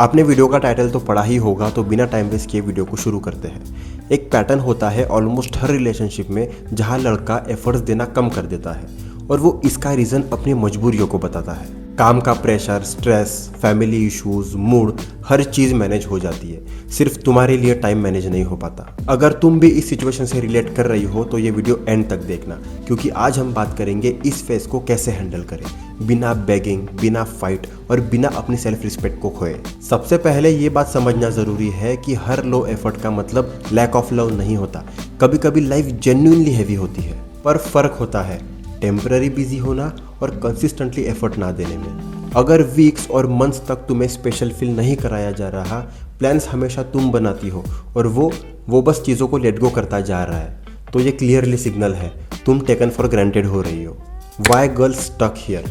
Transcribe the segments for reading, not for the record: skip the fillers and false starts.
आपने वीडियो का टाइटल तो पढ़ा ही होगा, तो बिना टाइम वेस्ट किए वीडियो को शुरू करते हैं। एक पैटर्न होता है ऑलमोस्ट हर रिलेशनशिप में जहां लड़का एफर्ट्स देना कम कर देता है और वो इसका रीज़न अपनी मजबूरियों को बताता है। काम का pressure, stress, family issues, mood, हर चीज़ मैनेज हो जाती है, सिर्फ तुम्हारे लिए टाइम मैनेज नहीं हो पाता। अगर तुम भी इस सिचुएशन से रिलेट कर रही हो तो ये वीडियो एंड तक देखना, क्योंकि आज हम बात करेंगे इस फेज को कैसे हैंडल करें बिना बेगिंग, बिना फाइट और बिना अपनी सेल्फ रिस्पेक्ट को खोए। सबसे पहले ये बात समझना ज़रूरी है कि हर लो एफर्ट का मतलब लैक ऑफ लव नहीं होता। कभी कभी लाइफ जेन्युइनली हैवी होती है, पर फर्क होता है टेम्पररी बिजी होना और कंसिस्टेंटली एफर्ट ना देने में। अगर वीक्स और मंथ्स तक तुम्हें स्पेशल फील नहीं कराया जा रहा, प्लान्स हमेशा तुम बनाती हो और वो बस चीज़ों को लेट गो करता जा रहा है, तो ये क्लियरली सिग्नल है तुम टेकन फॉर ग्रांटेड हो रही हो। Why girls stuck here?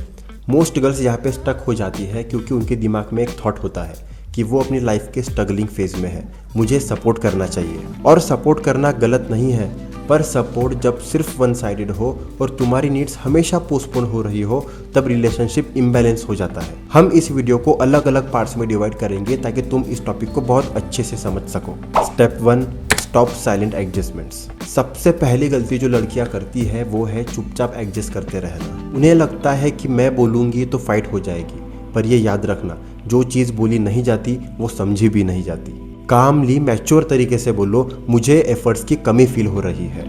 Most girls यहाँ पे स्टक हो जाती है क्योंकि उनके दिमाग में एक थॉट होता है कि वो अपनी लाइफ के स्ट्रगलिंग फेज में है, मुझे सपोर्ट करना चाहिए। और सपोर्ट करना गलत नहीं है, पर सपोर्ट जब सिर्फ वन साइडेड हो और तुम्हारी नीड्स हमेशा पोस्टपोन हो रही हो, तब रिलेशनशिप इम्बैलेंस हो जाता है। हम इस वीडियो को अलग अलग पार्ट्स में डिवाइड करेंगे ताकि तुम इस टॉपिक को बहुत अच्छे से समझ सको। Step 1, stop silent adjustments. सबसे पहली गलती जो लड़कियां करती है वो है चुपचाप एडजस्ट करते रहना। उन्हें लगता है कि मैं बोलूँगी तो फाइट हो जाएगी, पर ये याद रखना, जो चीज़ बोली नहीं जाती वो समझी भी नहीं जाती। कामली मैच्योर तरीके से बोलो, मुझे एफर्ट्स की कमी फील हो रही है,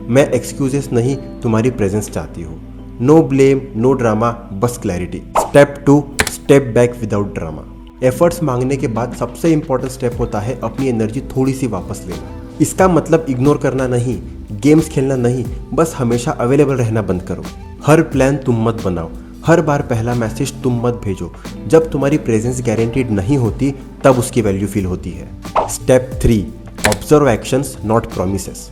मैं एक्सक्यूजेस नहीं तुम्हारी प्रेजेंस चाहती हूँ। नो ब्लेम, नो ड्रामा, बस clarity. Step 2, step back without drama. Efforts मांगने के बाद सबसे इंपॉर्टेंट स्टेप होता है अपनी एनर्जी थोड़ी सी वापस लेना। इसका मतलब इग्नोर करना नहीं, गेम्स खेलना नहीं, बस हमेशा अवेलेबल रहना बंद करो। हर प्लान तुम मत बनाओ, हर बार पहला मैसेज तुम मत भेजो। जब तुम्हारी प्रेजेंस गारंटीड नहीं होती तब उसकी वैल्यू फील होती है। Step 3, observe actions not promises.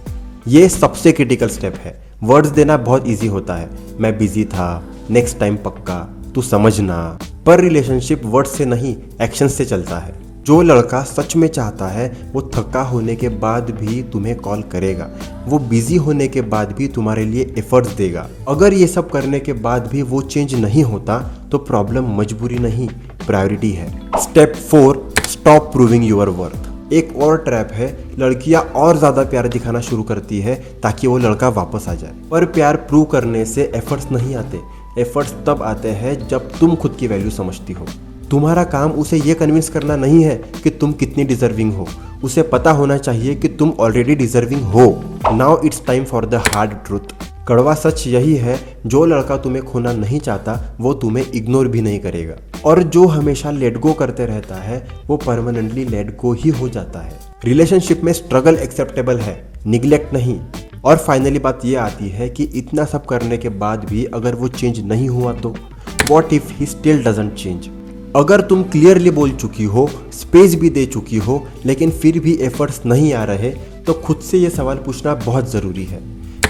ये सबसे क्रिटिकल स्टेप है। वर्ड्स देना बहुत इजी होता है, मैं बिजी था, नेक्स्ट टाइम पक्का, तू समझना, पर रिलेशनशिप वर्ड्स से नहीं एक्शन से चलता है। जो लड़का सच में चाहता है वो थका होने के बाद भी तुम्हें कॉल करेगा, वो बिजी होने के बाद भी तुम्हारे लिए एफर्ट्स देगा। अगर ये सब करने के बाद भी वो चेंज नहीं होता तो प्रॉब्लम मजबूरी नहीं, प्रायोरिटी है। Step 4, stop proving your worth. एक और ट्रैप है, लड़कियां और ज़्यादा प्यार दिखाना शुरू करती है ताकि वो लड़का वापस आ जाए, पर प्यार प्रूव करने से एफर्ट्स नहीं आते। एफर्ट्स तब आते हैं जब तुम खुद की वैल्यू समझती हो। तुम्हारा काम उसे ये कन्विंस करना नहीं है कि तुम कितनी डिजर्विंग हो, उसे पता होना चाहिए कि तुम ऑलरेडी डिजर्विंग हो। Now it's time for the hard truth. कड़वा सच यही है, जो लड़का तुम्हें खोना नहीं चाहता वो तुम्हें इग्नोर भी नहीं करेगा, और जो हमेशा लेट गो करते रहता है वो परमानेंटली लेट गो ही हो जाता है। रिलेशनशिप में स्ट्रगल एक्सेप्टेबल है, निग्लेक्ट नहीं। और फाइनली बात ये आती है कि इतना सब करने के बाद भी अगर वो चेंज नहीं हुआ तो what if he still doesn't change. अगर तुम क्लियरली बोल चुकी हो, स्पेस भी दे चुकी हो, लेकिन फिर भी एफर्ट्स नहीं आ रहे, तो खुद से ये सवाल पूछना बहुत ज़रूरी है,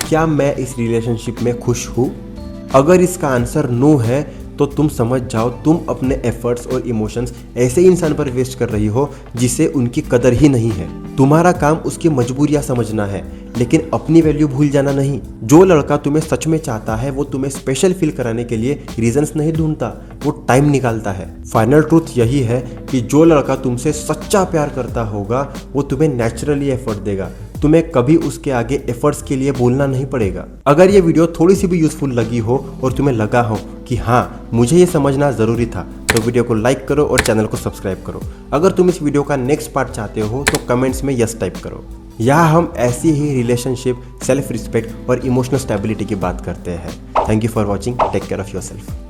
क्या मैं इस रिलेशनशिप में खुश हूँ? अगर इसका आंसर नो है तो तुम समझ जाओ तुम अपने एफर्ट्स और इमोशंस ऐसे इंसान पर वेस्ट कर रही हो जिसे उनकी कदर ही नहीं है। तुम्हारा काम उसकी मजबूरियां समझना है, लेकिन अपनी वैल्यू भूल जाना नहीं। जो लड़का तुम्हें सच में चाहता है वो तुम्हें स्पेशल फील कराने के लिए रीजंस नहीं ढूंढता, वो टाइम निकालता है। फाइनल ट्रूथ यही है कि जो लड़का तुमसे सच्चा प्यार करता होगा वो तुम्हें नेचुरली एफर्ट देगा, तुम्हें कभी उसके आगे एफर्ट्स के लिए बोलना नहीं पड़ेगा। अगर ये वीडियो थोड़ी सी भी यूजफुल लगी हो और तुम्हें लगा हो कि हाँ मुझे ये समझना ज़रूरी था, तो वीडियो को लाइक करो और चैनल को सब्सक्राइब करो। अगर तुम इस वीडियो का नेक्स्ट पार्ट चाहते हो तो कमेंट्स में यस टाइप करो। यहाँ हम ऐसी ही रिलेशनशिप, सेल्फ रिस्पेक्ट और इमोशनल स्टेबिलिटी की बात करते हैं। Thank you for watching, take care of your self.